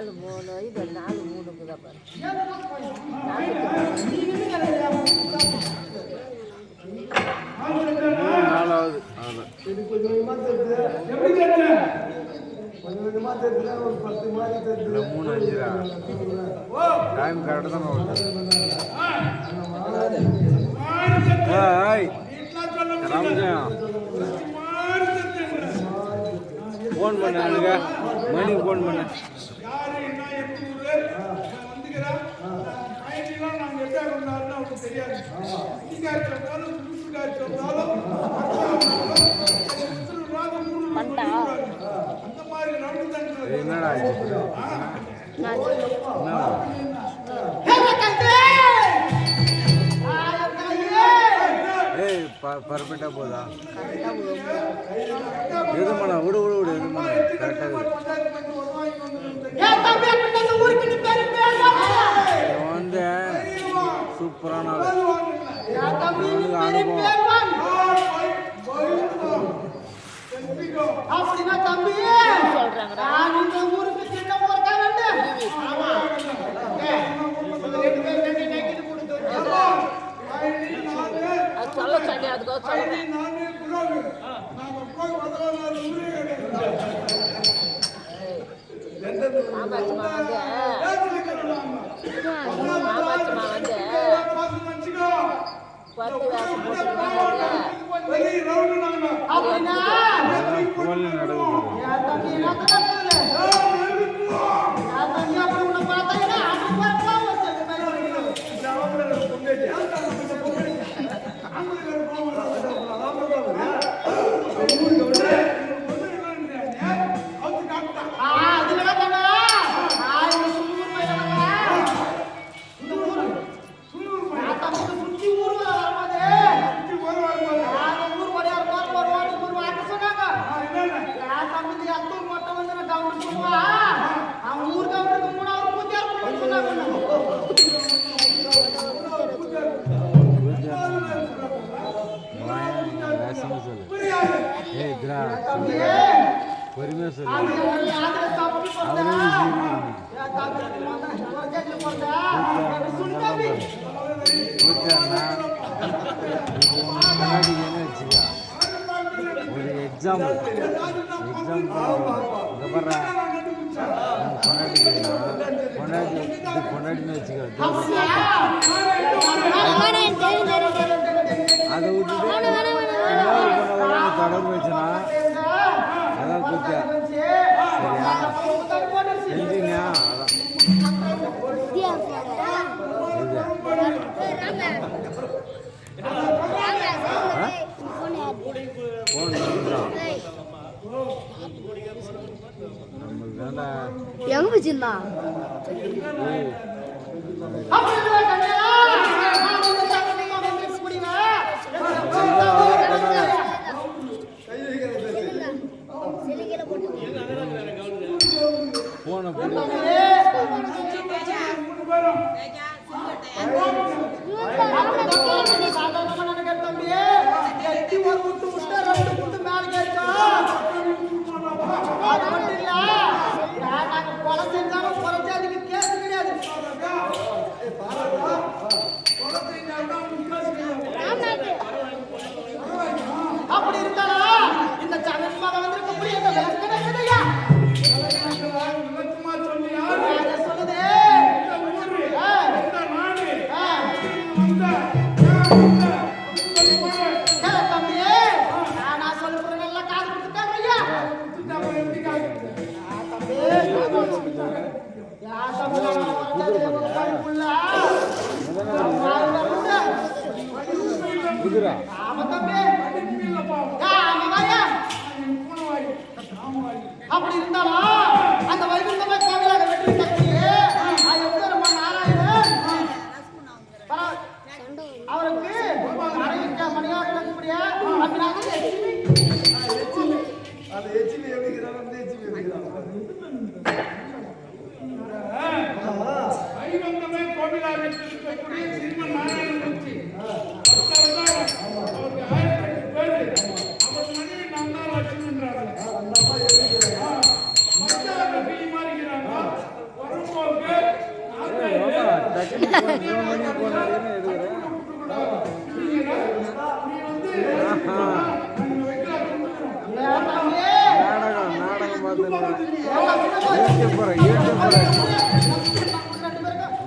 4 இது 4 3 தான் பாரு. நாலாவது கொஞ்சம் 3 5 டைம் கரெக்டாக தான் ஃபோன் பண்ண எனக்கு மணிக்கு ஃபோன் பண்ண என்னடா பர்ஃபெக்டா போதா எது பண்ண விடு விடு விடு எது பண்ண கரெக்டாக வந்து சூப்பரான அப்படின்னா தம்பி சொல்றாங்க நான் இந்த ஊருக்கு சின்ன ஊர்க்காரன்டா ஆமா சொல்ல சொல்லி அதுக்கு சொல்ல மாமாச்சுமா வந்து பத்து வேஷம் போட்டு அப்படின்னா பொறுமையா சொல்லு ஒரு எக்ஸாம் பொண்டாட்டின்னு வச்சுக்க அதை விட்டுட்டு தொடர்பு வச்சுனா அதான் கூச்சா சரியா செஞ்சீங்க எங்க வச்சிருந்தா போன அப்படி இருந்தாலும் இந்த சேனல் மகன் வந்து அப்படி இருந்தாலும் அந்த வைகுண்டமே கோவிலாக வெற்றி சக்தியே அவருக்கு அரைக்க மணியாக இருக்கக்கூடிய வைகுண்டமே கோவிலாக வெற்றி இருக்கக்கூடிய சிறுமன் நாராயண மூர்த்தி அவர் மனைவி நந்தா லட்சுமி என்றார்கள்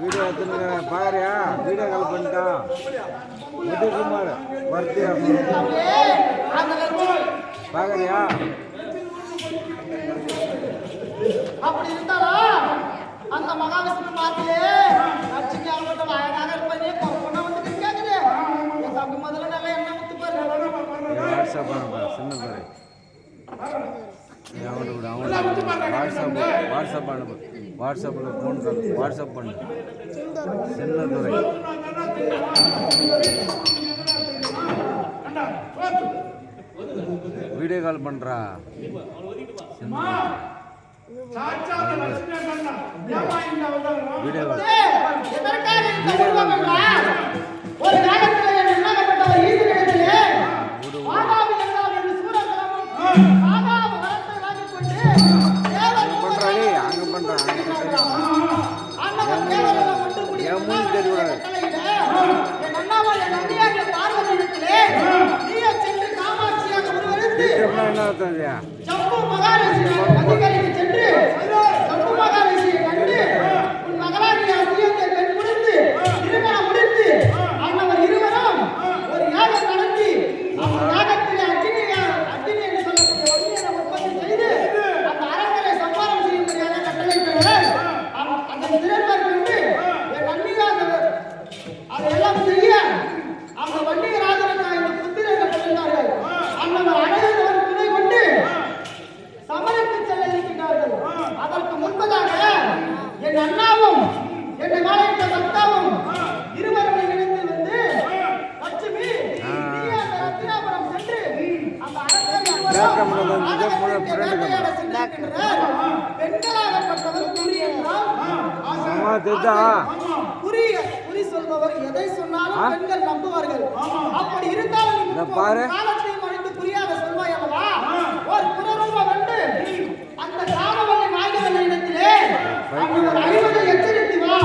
வீடியோ எடுத்துன்னு பாக்குறியா? வீடியோ கால் பண்ணிட்டான் முத்துக்குமார் வர்த்தியா பாக்குறியா? அப்படி இருந்தாலா அந்த மகாவிஷ்ணு பார்த்திலே லட்சுமி அவங்கள்ட்ட அழகாக இருப்பதே பொண்ணை வந்து கேட்குது என் தம்பி முதல்ல நல்லா என்ன ஊத்து பாரு வாட்ஸ்அப் பண்ண சின்ன பாரு வாட்ஸ்அப் அனுப்பு வாட்ஸ்அப்பில் ஃபோன் கால் வாட்ஸ்அப் பண்ணு சின்னதுரை வீடியோ கால் பண்ணுறா வீடியோ கால் ஒரு காலத்தில் என்னாகப்பட்ட ஒரு ஈடு கிடைத்தது வாதாபி என்றால் என்று சூரகிராமம் சாதாரண வரத்தை வாங்கிக் கொண்டு தேவர் பண்ணுறாடி அங்கே பண்ணுறான் அண்ணவர் தேவரெல்லாம் ஒன்று கூடி என் அண்ணாவால் என் அண்ணியாகிய பார்வதியிடத்திலே நீயே சென்று காமாட்சியாக உருவெடுத்து என்ன அர்த்தம் ஜம்பு மகாரிஷி அதிகாரிக்கு சென்று ஜம்பு மகாரிஷியை கண்டு உன் மகளாகிய அசியத்தை பெண் முடித்து திருமணம் முடித்து அண்ணவர் இருவரும் ஒரு யாகம் நடத்தி அந்த யாகத்திலே அக்னி என்று சொல்லக்கூடிய ஒன்றியை உற்பத்தி செய்து அந்த அரங்கரை சம்பாரம் செய்யும்படியாக கட்டளையிட்டவர் அந்த திறன்மார் கொண்டு என் அன்னியாக அதையெல்லாம் செய்ய அந்த வண்டிகராஜனுக்கு இந்த புத்திரர்கள் இருந்தார்கள் அண்ணவர் அனைவரும் துணை கொண்டு சமரத்து செல்ல இருக்கின்றார்கள் அதற்கு முன்பதாக என் அண்ணாவும் என்னை மாலையிட்ட சத்தாவும் இருவரும் இணைந்து வந்து லட்சுமி நீ அந்த ரத்தினாபுரம் சென்று அந்த பெண்களாகப்பட்டவர் குறி என்றால் குறி சொல்பவர் எதை சொன்னாலும் பெண்கள் நம்புவார்கள் அப்படி இருந்தாலும் காலத்தை மறைந்து குறியாக சொல்வாய் அல்லவா ஒரு புறரூப வந்து அந்த காமவல்லி நாயகவல்லி இடத்திலே அவர் அழிவதை எச்சரித்து வா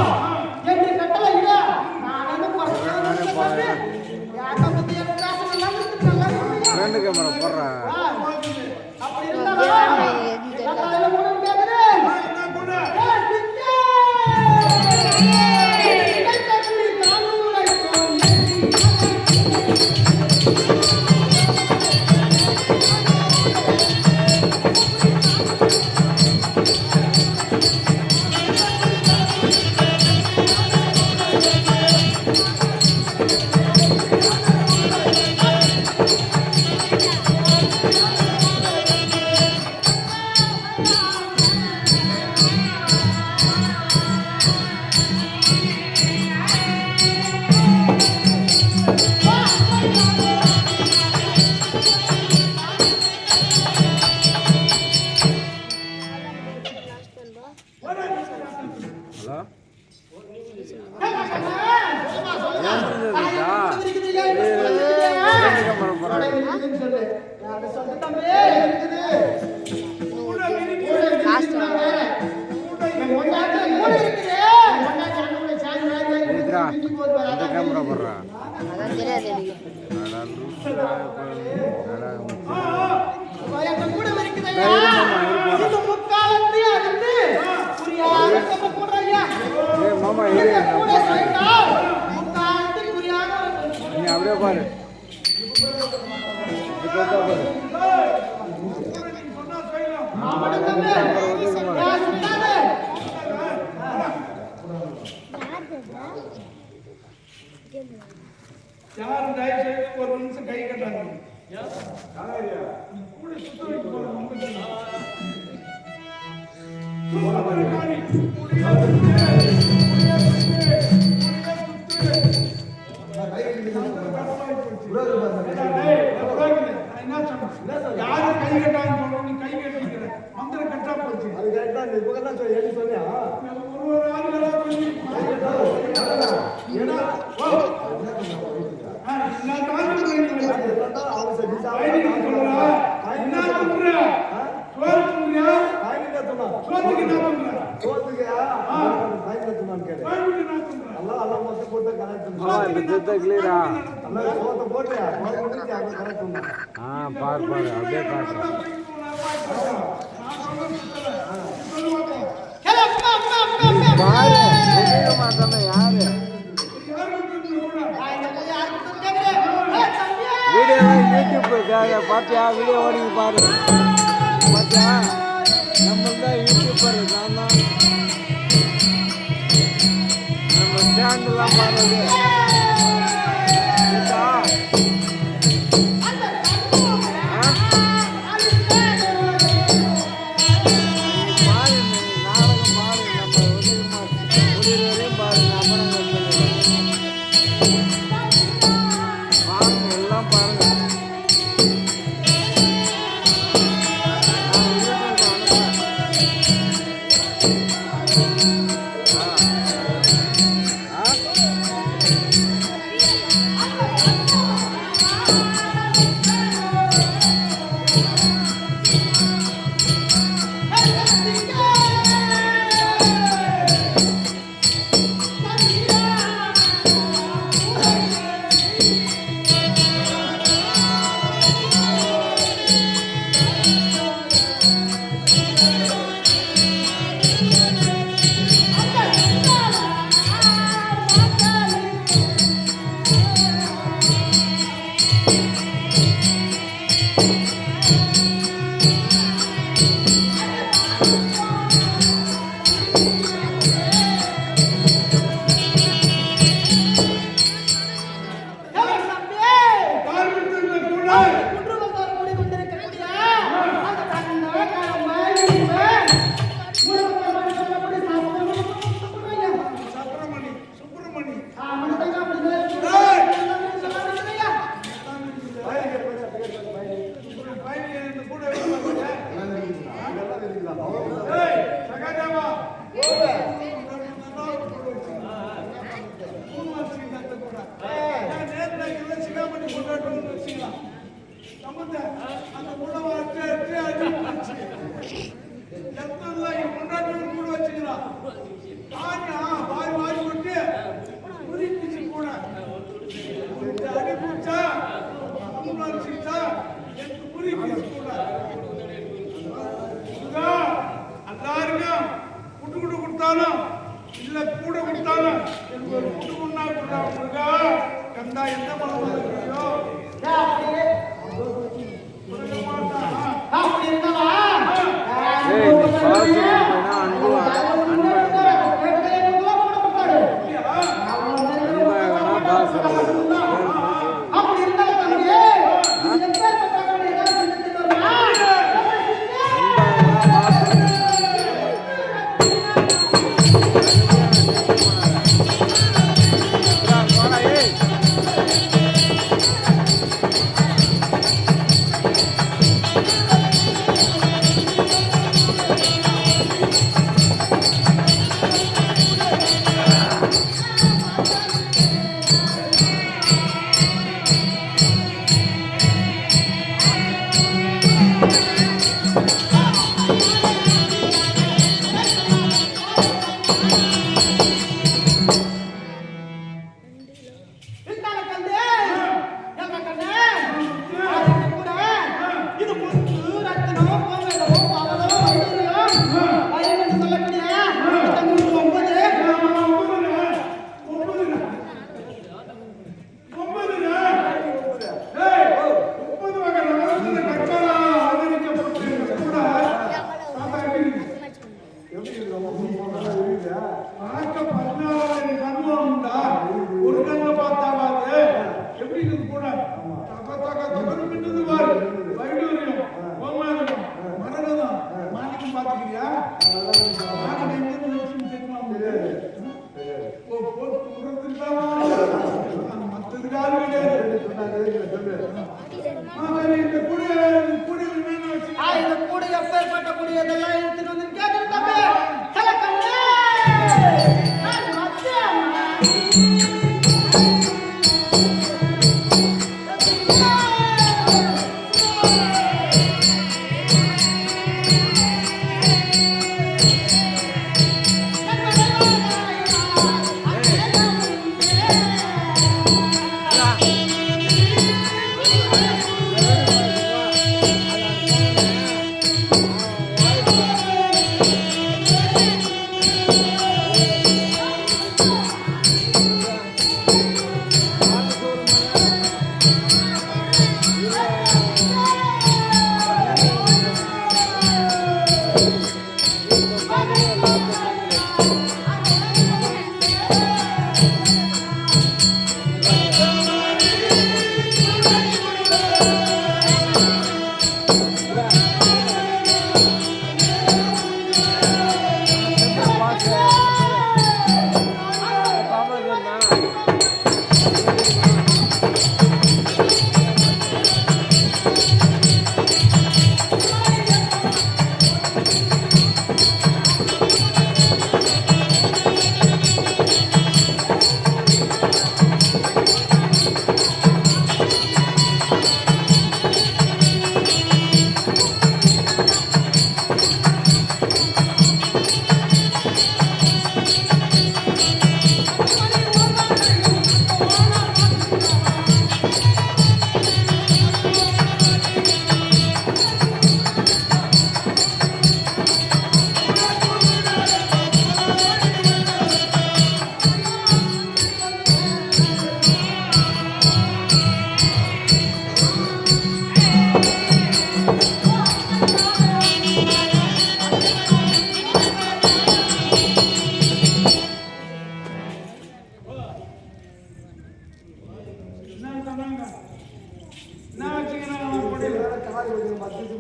என்று கட்டளையிட நான் என்ன பண்ணுறேன் ஃப்ரெண்டு கேமரா போடுறேன் அப்படி இருந்தாலும் கேட்குறேன் கேமரா போடுறான் மாமா நீ அப்படியே பாரு யாரும் தயவு செய்து ஒரு நிமிஷம் கை கட்டாங்க யாரும் கை கட்டான்னு சொல்றோம் நீ கை கட்டிக்கிற மந்திரம் கட்டா போச்சு அது கரெக்டா இந்த புகழ் தான் சொல்லி சொன்னியா ஒரு ஆளுகளா சொல்லி ஏன்னா நான் தாண்டி பாரு பாரு அப்படியே காட்டுறேன் பாரு ஒண்ணுங்க மாட்டாம யாரு யார் விட்டு கூட வீடியோ யூடியூப்காக பார்த்தியா வீடியோ ஓடி பாரு பார்த்தியா நம்ம தான் யூடியூபர் நான் தான் நம்ம ஸ்டாண்டெல்லாம் பாருது இல்ல கூட கொடுத்தாலும் எனக்கு ஒரு புட்டு முன்னா கொடுத்தா கந்தா எந்த பழம் இருக்கோ அப்படி இருந்தா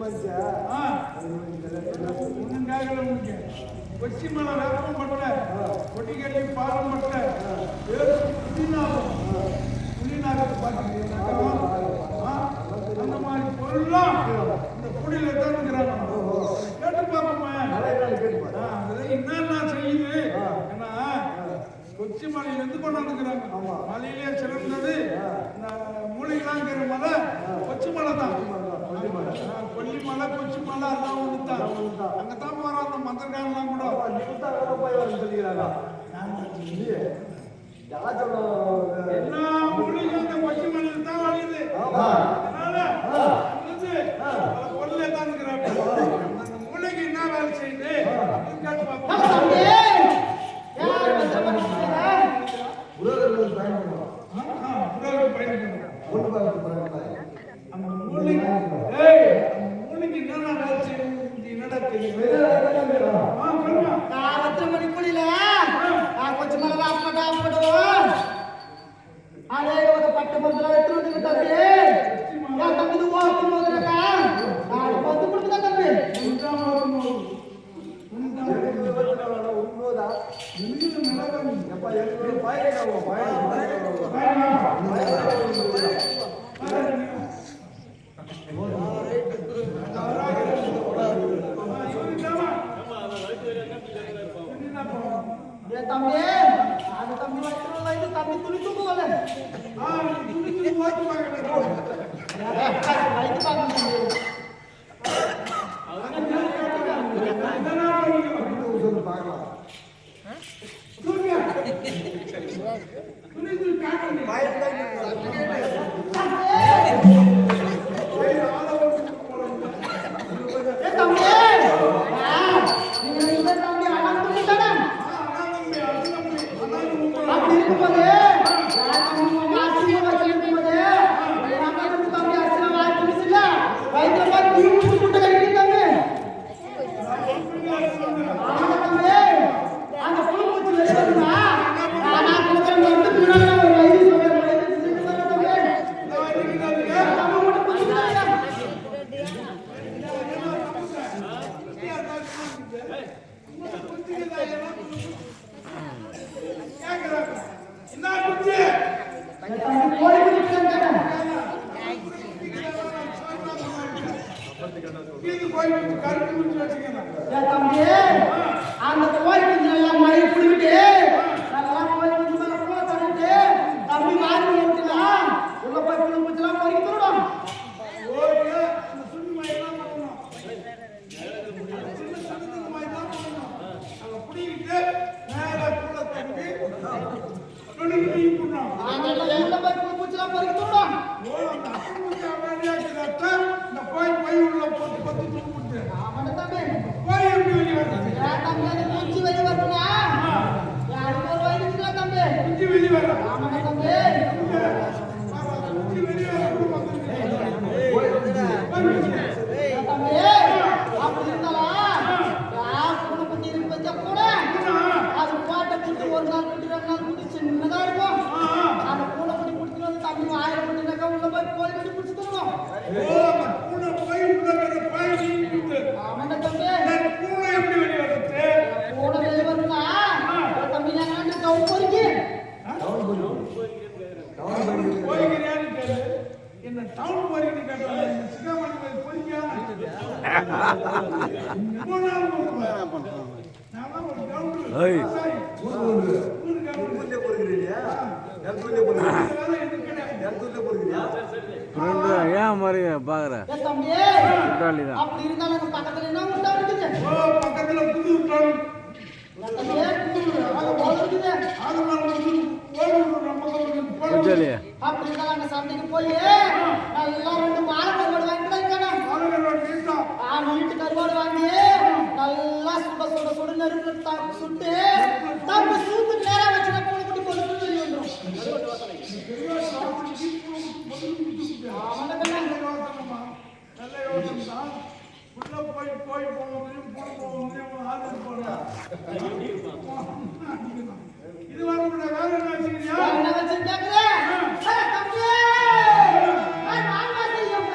ஒன்றும் கேட்கல உங்களுக்கு கொச்சி மலை வேப்பம் பட்டை கொட்டிக்கட்டி பாலம் பட்டை வேறு புலிநாகத்தை பார்த்துருக்கீங்க அந்த மாதிரி பொருள்லாம் இந்த குடியில தான் இருக்கிறாங்க கேட்டு பார்ப்போமே என்னென்ன செய்யுது ஏன்னா கொச்சி மலையிலேருந்து கொண்டாந்துக்கிறாங்க மலையிலே சிறந்தது இந்த மூலிகளாங்கிற மலை கொச்சி மலை தான் கொல்லிமலை கொச்சி மலை எல்லாம் ஒன்று தான் அங்கதான் போற அந்த மந்திரக்காரெல்லாம் கூட எல்லா மூலிகளும் அந்த கொச்சி மலையில் தான் வழியுது அதனால கொல்லே தான் இருக்கிறாங்க அந்த மூலிகை என்ன வேலை செய்யுது கேட்டு பார்ப்போம் ஏன் மாதிரி பாக்குற அப்படி இருந்தாலும் பக்கத்துல என்ன உண்டா இருக்குது பக்கத்துல புது அப்படி சந்தைக்கு போய் நல்லா 2 மாலை கருவாடு வாங்கிட்டு நீட்டு கருவாடு வாங்கி நல்லா சுட சுட சுட நெருப்பு சுட்டு தப்பு சூத்து நேரா வச்சுனா பூனை குட்டி கொண்டு வெளியே வந்துடும் இது வாங்க வேற என்ன வச்சிருக்கீங்க தம்பி நான் வாசியம்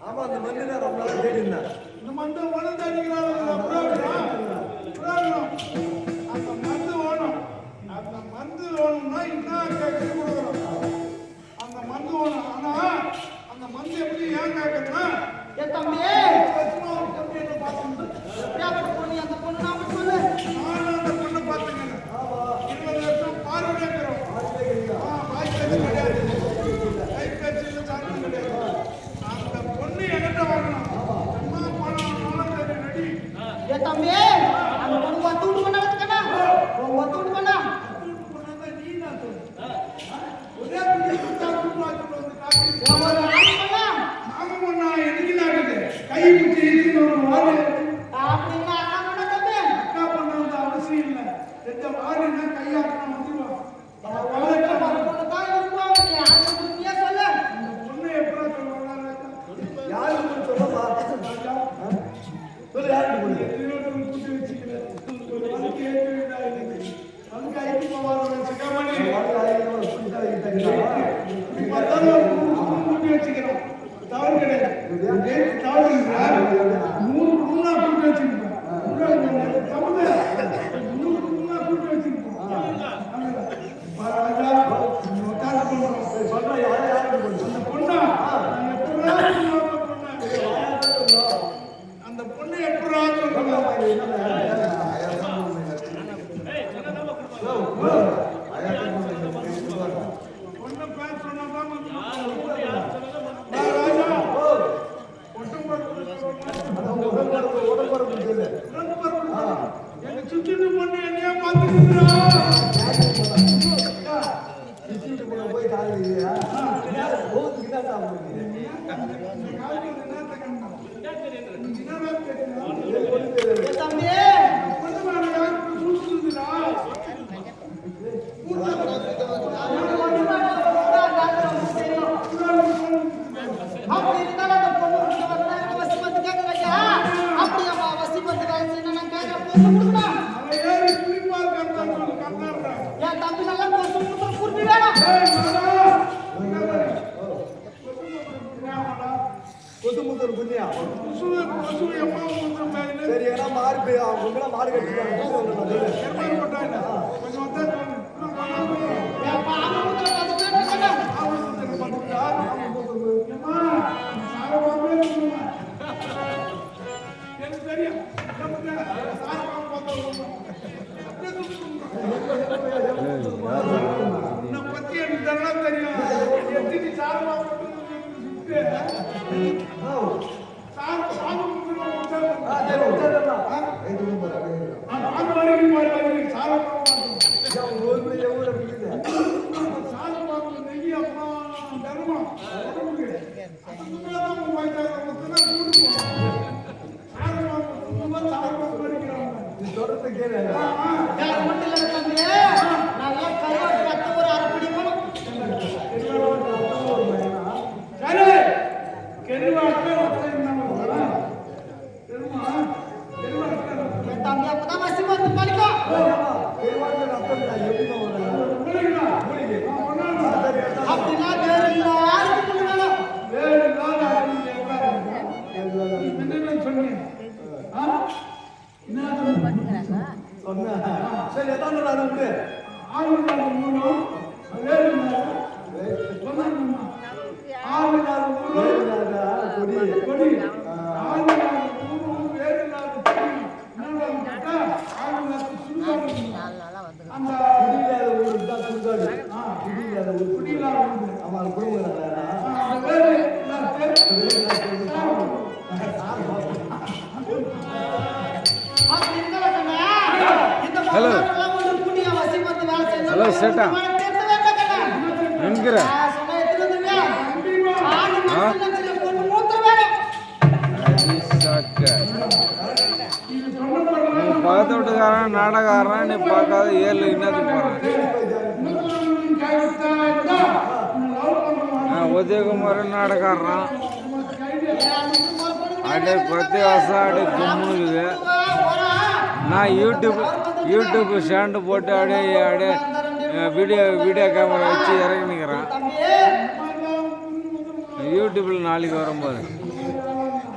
ஆமா அந்த மண்ணு தான் ரொம்ப நாள் தேடி இருந்தேன். இந்த மண்ணை மணந்து அடிக்கிறாங்க அந்த மருந்து ஓணும். அந்த மருந்து ஓணும்னா இன்னும் கேட்கறது கொடுக்குறோம். அந்த மருந்து ஓணும். ஆனா அந்த மருந்து எப்படி ஏன் கேட்கறதுன்னா ஏ தம்பி பார்த்து எப்படியாப்பட்ட பொண்ணு அந்த பொண்ணு நாம சொல்லு. நானும் அந்த பொண்ணை பார்த்துங்க. 20 வருஷம் பார்வையே இருக்கிறோம். வாய்ப்பு கிடையாது, கை பேச்சு சார்ந்து கிடையாது. அந்த பொண்ணு என்கிட்ட வரணும். சும்மா போனாலும் ரெடி. ஏ தம்பி அந்த பொண்ணு ஒத்து விட்டு பண்ணாதுக்கண்ணா ஒத்து விட்டு பண்ணா ஒரே புள்ளி கொடுத்தா கூப்பாட்டு வந்து காட்டி ஒரு ஆள் பண்ணா நாம ஒண்ணா எதுக்குனாக்குது கை பிடிச்சி இழுத்து ஒரு வாழை அப்படின்னா அக்கா பண்ண தம்பி அக்கா பண்ண அவசியம் இல்லை. எந்த வாழைன்னா கையாக்கணும் வந்துருவான். பொண்ணு தான் இருக்கும் யாருக்கு புண்ணியா சொல்லு. இந்த பொண்ணு எப்படா சொல்லுவாங்க? யாருக்கு சொல்லப்பா? சொல்லு யாருக்கு போடுது? கூட்டி வச்சுக்கிறேன். ஒரு வந்து கேட்க வந்து ஐக்கு போவாங்க சிக்காமணி கூட்டி வச்சுக்கிறோம். தவறு கிடையாது. தவறு இல்லை. 3 ரூம்னா கூட்டி வச்சுக்கிறோம். தவறு 3 ரூம்னா கூட்டி வச்சுக்கிறோம். ராஜா உட்கார பண்ணுறோம். சொல்றேன் யாருக்கு போடுது? அந்த பொண்ணா அந்த பொண்ணு எப்படா சொல்றாங்க? பொண்ணு பேர் சொன்னாதான் ராஜா உடம்பு சொல்லு. எங்க சுத்திட்டு பொண்ணு என்னையா பார்த்துக்கிறா? போய் காலையிலையா போகுதுக்கு தான் சாப்பிடுங்க. ஏ தம்பி அப்படி இருந்தாலும் அந்த பொண்ணு வசிப்பத்து கேட்கலையா? அப்படியாப்பா வசிப்பத்து வேலை செய்யணும் நான் கேட்க பொண்ணு கொடுக்கணும். என் தம்பி நல்லா பொண்ணு கொடுக்குற குருவி வேணும். கொசுமுத்தர் புண்ணியா சரி ஏன்னா மாடு போய் அவங்க மாடு கட்டிருக்காங்க. என் பாம்பு கொடுக்குற பத்து பேர் இருக்கணும். எனக்கு தெரியும் பத்தி எனக்கு தெரியலாம் தெரியும். எத்தனை சாரமா எனக்கு மட்டும் இல்லை தம்பி நல்லா கருவாட்டு ரத்த ஒரு அரை பிடி வேணும். சரி கெருவாக்க என் தம்பி அப்பதான் வசிப்பத்து பழிக்கும். அப்படின்னா வேற யாருக்கு பொண்ணு வேணும்? சரி எத்தனை நாள் உண்டு? அப்படி இருந்தாலும் கண்ணா, இந்த பொண்ணெல்லாம் ஒன்று புண்ணியா வசிப்பத்து வேலை செய்யணும். ஹலோ, சேட்டா. திருத்த வேண்டாம் கண்ணா. என்கிற நான் சொன்ன எத்தனை தடவை? ஆண் மனுஷன் சில பொண்ணு மூத்திர வேணும். நீ பக்கத்து வீட்டுக்காரன் நாடகாரன் நீ பார்க்காத 7 இன்னத்துக்கு போகிறேன். உதயகுமார் நாடகாரன் அப்படியே பிரத்யேகம் அப்படியே கும்முனுக்குது. நான் யூடியூப் ஸ்டாண்டு போட்டு அப்படியே வீடியோ கேமரா வச்சு இறங்கிக்கிறேன். யூடியூப்பில் நாளைக்கு வரும்போது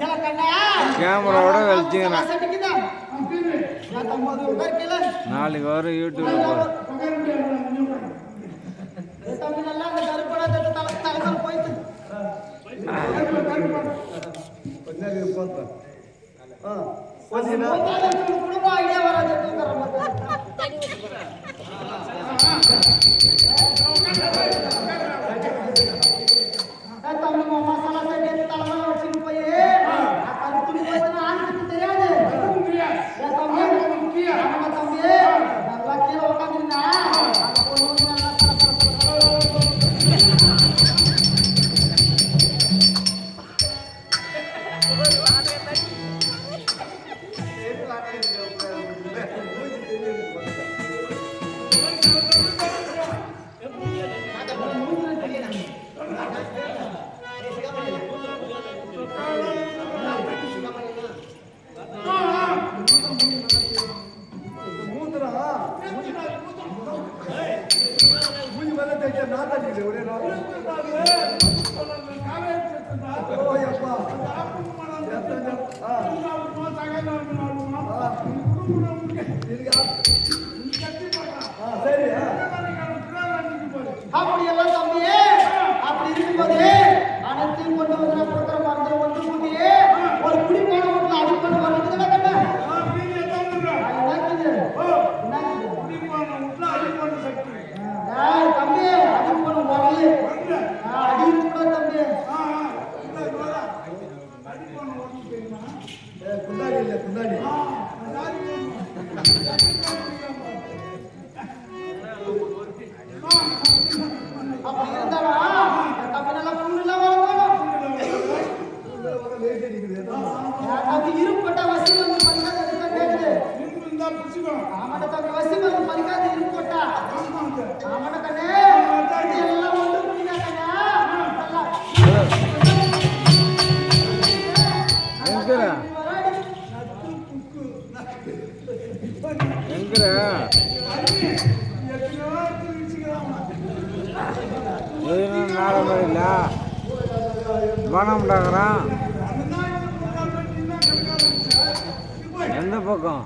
கேள கண்ணா கேமராவோட வெளிச்சிக்கிறேன் சட்டிக்குதா நான் தம்மது உட்கார் கேள நாளைக்கு வரும் யூடியூப்பில் போகிறேன் தம்பி நல்லா அந்த கருப்படா தட்டு தலைமையில் போயிட்டு கொஞ்சம் பார்த்தேன் கொஞ்சம் குடும்ப ஐடியா வராது தம்பி மசாலா சட்டி தலைமையில் வச்சுட்டு போய் கருத்துணி போயிட்டு ஆணுக்கு தெரியாது தம்பி ஆமா தம்பி நல்லா கீழே உட்காந்துருந்தா ஒரே நாள் சரி அப்படியெல்லாம் தம்பியே அப்படி இருக்கும்போது அனைத்தையும் கொண்டு வந்து நான் கொடுக்குற மருந்து ஒன்று கூட்டியே ஒரு குடிப்பான வீட்டில் அடிப்படை வருது கண்ணா தம்பி அடிப்படை வரல அடியும் கூட தம்பி குண்டாடி இல்லை குண்டாடி அப்படி இருந்தாடா தம்பி நல்லா புண்ணுலாம் வரணும் தம்பி இருப்பட்ட வசி வந்து பறிக்காத எடுக்க கேட்குது ஆமாட்ட தம்பி வசி வந்து பறிக்காத இருப்பட்டா ஆமாட்ட கண்ணே எல்லாம் ஒன்று புரியுதா கண்ணா எங்கிற நாளை மாதிரி இல்லை பணம்டாங்கிறான் எந்த பக்கம்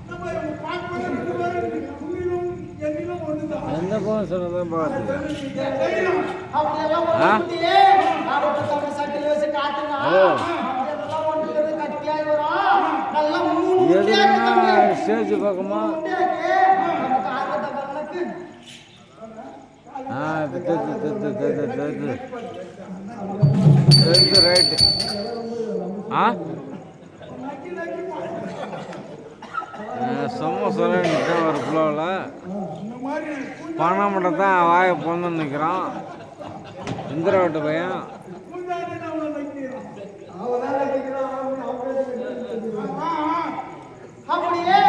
எந்த பக்கம் சொன்னதான் பார்த்து அப்படியெல்லாம் ஒன்று புரியே ஆரோக்கிய தம்பி சட்டில் வச்சு காட்டுங்க அப்படியெல்லாம் ஒன்று கட்டியாய் வரும் நல்லா மூணு எதுனா ஸ்டேஜ் பக்கமா ரைட்டு சும்மா சொல்லிட்டேன் ஒரு ஃப்ளோவில் பணம் மட்டும் தான் வாயை பொண்ணு நிற்கிறான் இந்திராவட்டு பையன் அப்படியே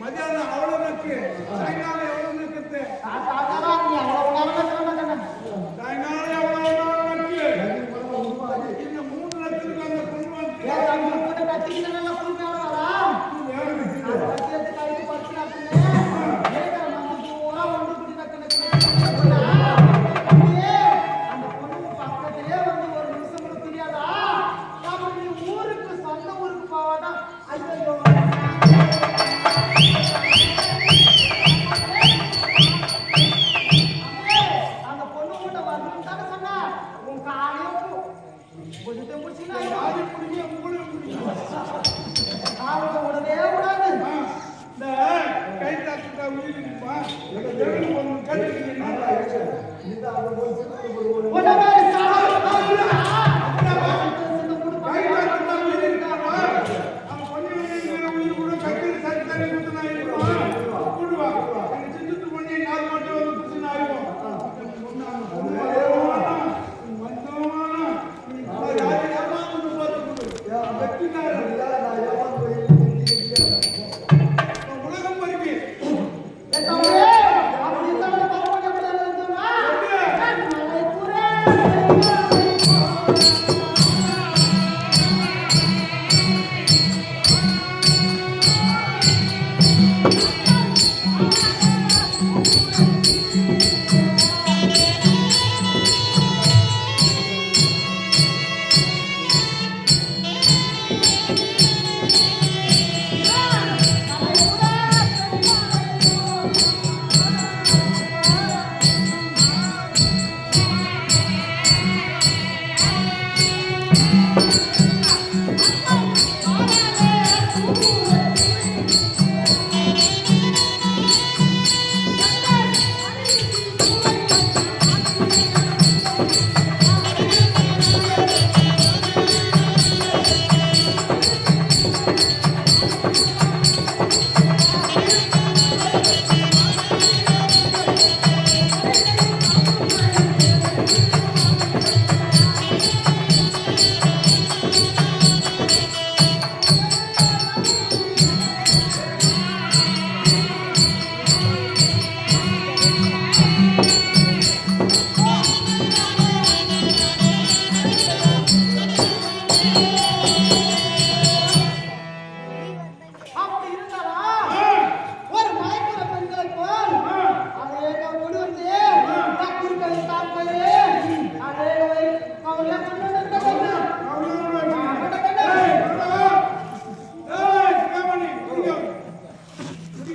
மத்தியானம் அவ்வளவுக்கு சாயங்காலம் எவ்வளவுக்கு சாயங்காலம் எவ்வளவு இந்த 3 லட்சத்துக்கு அந்த பொண்ணு கட்டிக்கிட்டு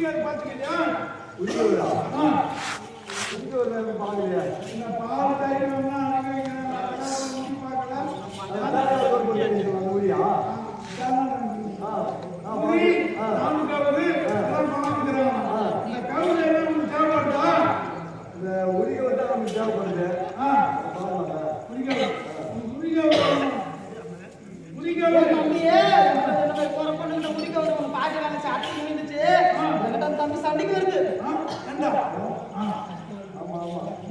உரிக்காது பார்த்துக்கிட்டியா? உரிக்கவரா? ஆ. உரிக்கவரா பார்க்கலையா? இந்த பால் தைரியம்னா அனுபவிக்கிறேன் பார்க்கல. உரியா? உரி, நான்கு கவரு, எல்லாம் பார்த்துக்கிறேன். இந்த கவரு என்ன உங்களுக்கு தேவைப்படுதா? இந்த உரிக்கவர் தான் நமக்கு தேவைப்படுது. ஆ, உரிக்கவர். உரிக்கவர். உரிக்கவர். தம்பியே நம்ம குறப்பண்ணு இந்த முடிக்க ஒரு பாட்டு வேலை சாட்டி விழுந்துச்சு என்கிட்ட தம்பி சண்டைக்கு வருது ஏண்டா?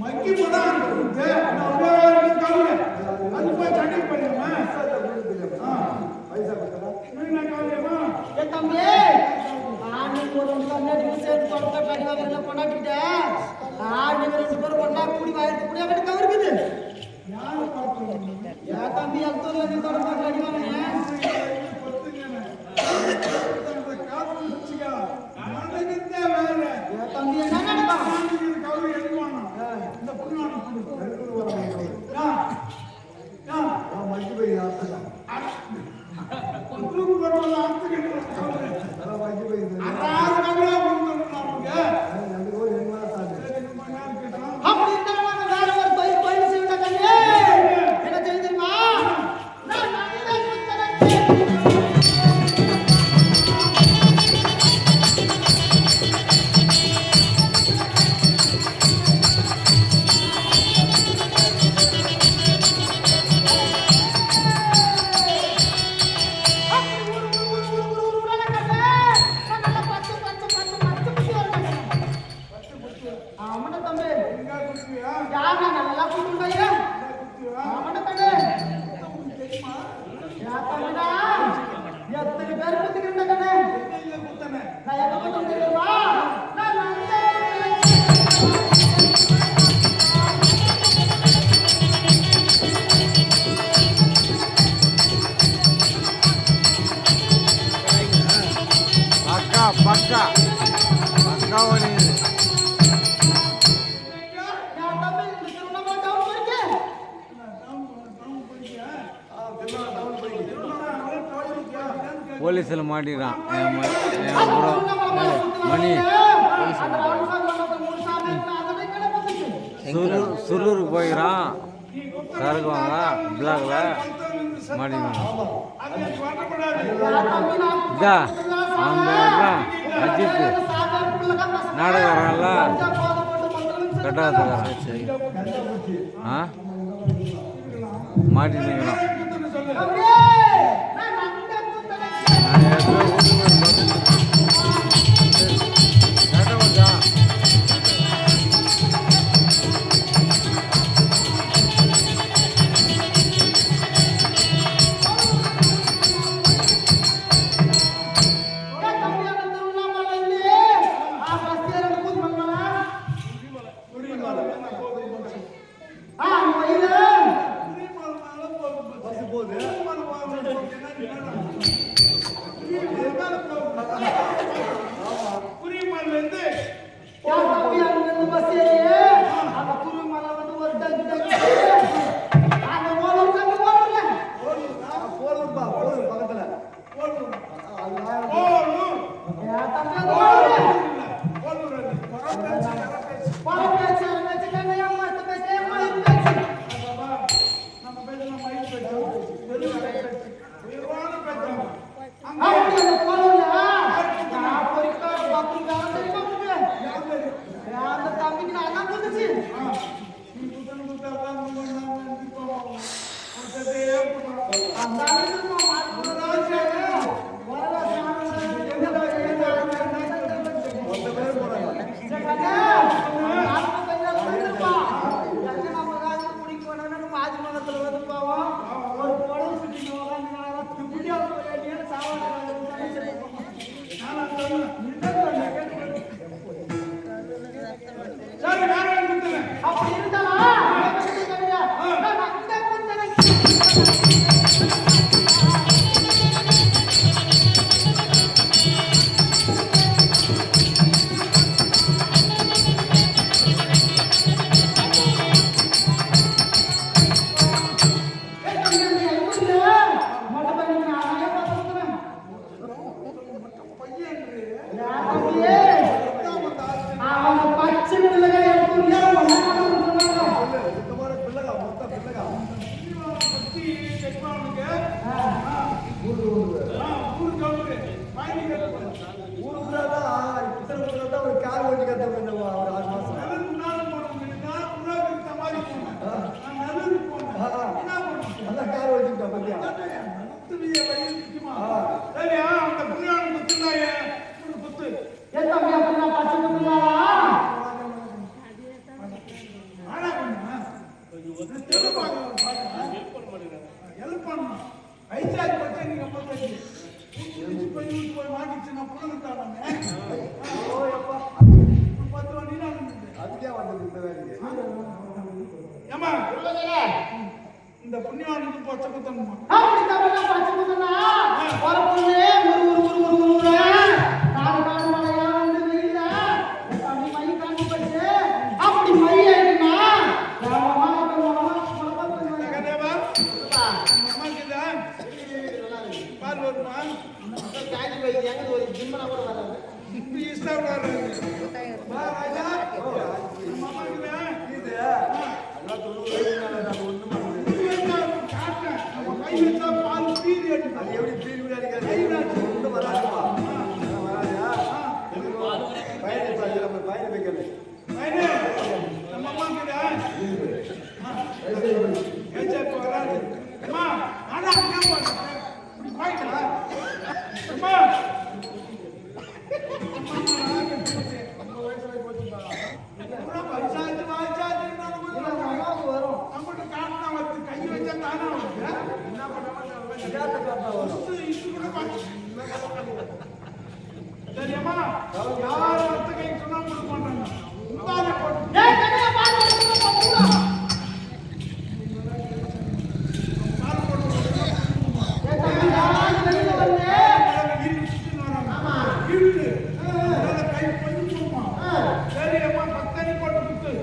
மக்கி போனா கொடுத்து நான் அப்படியே கவரு. அது போய் சண்டைக்கு போயிருமா? பைசா கொடுத்தா என்ன கவலையம்மா? ஏ தம்பி ஆணுக்கு ஒரு கண்ணாடி சேர்த்து தொடக்க கடி வாங்கல கொண்டாடிட்ட ஆணுக்கு ரெண்டு பேரும் கொண்டா கூடி வாயிட்டு கூடிய கட்டி கவருக்குது யாரை பார்த்து ஏ தம்பி அத்தூர்ல நீ தொடக்க கடி வாங்கினே ஏ தம்பி என்ன நடக்கா மஞ்சள் போய் ஆத்தலாம். மஞ்சள் போய் ரெண்டு கோடி எங்க அப்படி இருந்தாலும் வேற ஒரு தொழில் தொழில் செய்யற கண்ணே என்ன செய்ய தெரியுமா நான் நல்ல ஆமாடா தம்பி யாரா நல்லா கூட்டுறாயா ஆமாடா தம்பி யா தம்பிடா எத்தனை பேர் குத்திக்கிறேன் கண்ணே நான் எங்க குத்தம் தெரியுமா நான் நல்ல பக்கா பக்கா பக்கா ஓடிது. யா தம்பி இந்த திருவண்ணாமலை டவுன் போயிருக்கு போலீஸில் மாட்டிக்கிறான் என் ப்ரோ மணி சுரூருக்கு போய்க்கிறான். சரக்கு வாங்க பிளாக்ல மாட்டிக்கிறான். இதா அந்த அஜித்து நாடகக்காரன்ல கட்டாத்துக்காரன் ஆ மாட்டிக்கிறான். அப்படி இருந்தாலும் Yeah. ஏ தம்பி அப்படின்னா பச்சை குத்துனாரா ஆனா ஹெல்ப் பண்ணணும் ஐசாக் பச்சை நீங்க போய் போய் மாட்டிச்சுன்னா புலந்துட்டாங்க பத்து வண்டி அதுக்கே வந்தது இந்த வேலைக்கு ஏமா சொல்லுங்க இந்த புண்ணியவானுக்கு பச்சை குத்தணுமா அப்படி தம்பினா பச்சை குத்துனா வரப்புள்ளே ஒரு நாடு மலையா வந்து வெயில தம்பி மை காணி பச்சை அப்படி மை ஆயிடுமா தேவா அம்மாக்கு தான் பால் வருமா காஞ்சி வைத்து எங்க ஒரு ஜிம்மனா கூட வராது இப்படி இஷ்டம் வா ராஜா அம்மாக்கு தான் இது எல்லாம் 90 வயசு மேல நான் ஒண்ணுமே கை வச்சா பால் பீரி அடிக்கும் அது எப்படி பீடி அடிக்கிறது ஒன்றும் வராதுப்பா வராதா பயணி வைக்கிறது பயனே நம்ம அம்மாக்கு தான் ஏச்சா வராது அம்மா ஆனா அங்க போறேன் இப்படி பாய்ச்சா அம்மா தெரியுமா யார் அடுத்த கை சொன்னா கொடுக்க மாட்டாங்க உண்டாத போட்டு ஏய் கண்ணே பால் போடுறா பால் போட்டு ஏய் தம்பி நான் வெளிய வரல ஆமா இருக்கு அதனால கை கொஞ்சம் போமா சரி அம்மா பத்தடி போட்டு குத்து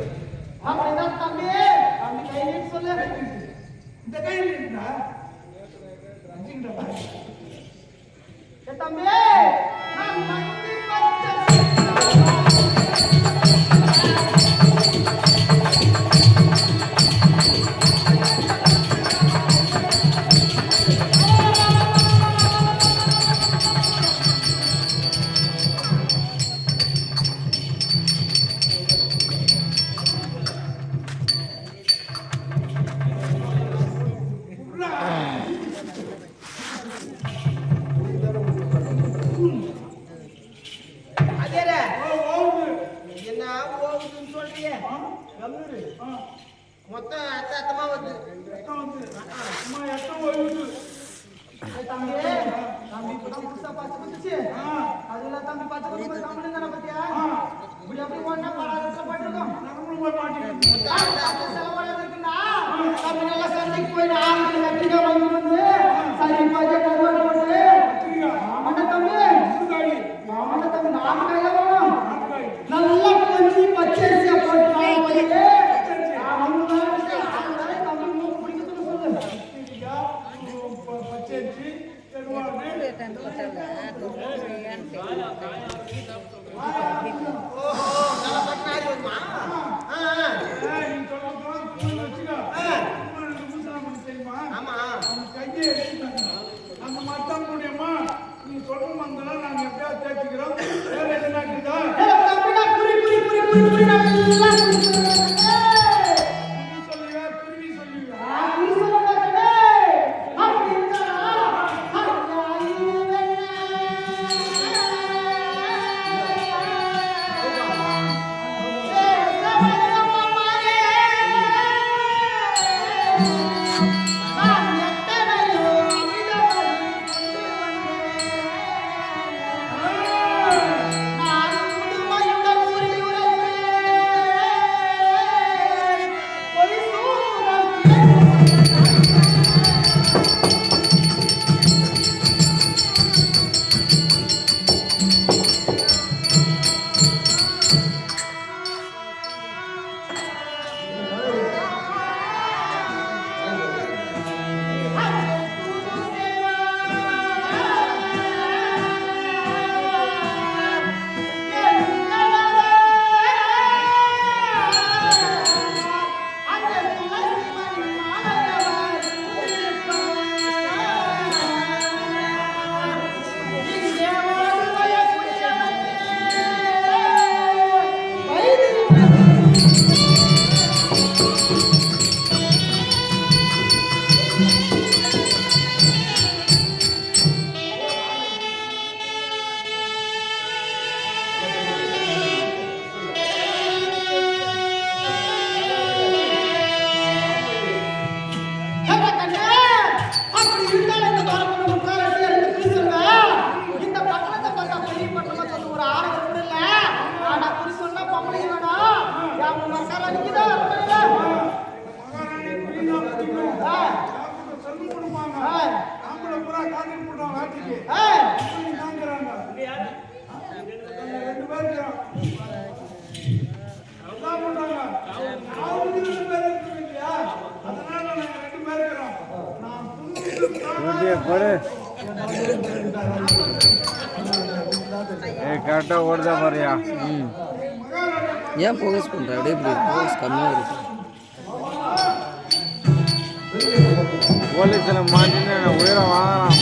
அப்படிதான் தம்பி தம்பி கை நீட்டு சொல்லு இந்த கையில் இருந்தா அஞ்சுண்டா ஏய் தம்பி நான் மண்டி பச்சை அதேடா ஓடுது என்ன ஓவுதுன்னு சொல்றியே கம்முரு மொத்தம் அத்தமா வருது ரத்தம் வந்து அம்மா எத்தனை ஓடுது ஏய் தம்பி தம்பி புதுசா பச்சை குத்துச்சு அதுல தம்பி பச்சை குத்து கம்முனு தான பத்தியா இப்படி அப்படி ஒண்ணா பராமரிக்க போட்டுருக்கோம் நம்மளும் போய் மாட்டிக்கணும் செலவாக இருக்குன்னா தம்பி நல்லா சந்தைக்கு போய் ஆளுக்கு கத்திரிக்காய் வாங்கி வந்து சரி பாஜா கருவாடு போட்டு ஆமாண்டா தம்பி முருகாயி ஆமாண்டா தம்பி நாலு கையில வேணும் நாட்காய் நல்லா கொஞ்சி பச்சரிசியா போட்டு தம்பி மூக்கு பிடிக்கணும்னு சொல்லு பச்சரிசி கருவாடு நல்லா பட்டாரி வருமா நீ சொல்லலாம் தூள் வச்சுக்கோ முசலாமன் தெரியுமா ஆமா அவன் கையை எடுத்துட்டாங்க அந்த மட்டம் மூலியமா நீ சொல்ல வந்தாலும் நாங்க எப்படியாவது தேய்ச்சிக்கிறோம் வேற எதுனா இருக்குதா தம்பிடா குறி குறி குறி குறி குறி நல்லா நீ சொல்லுவியா குருவி சொல்லுவியா குறி சொல்ல மாட்டே அப்படி இருந்தா நான் புதுமையுடன் ஊரில் உரைப்பேன் ஏய் கரெக்டாக ஓடுதா பாரியா. ஏன் ஃபோக்கஸ் பண்ணுற அப்படியே இப்படி ஃபோக்கஸ் கம்மியாக இருக்கு. போலீஸில் மாட்டின்னு உயிரை வாங்கலாம்.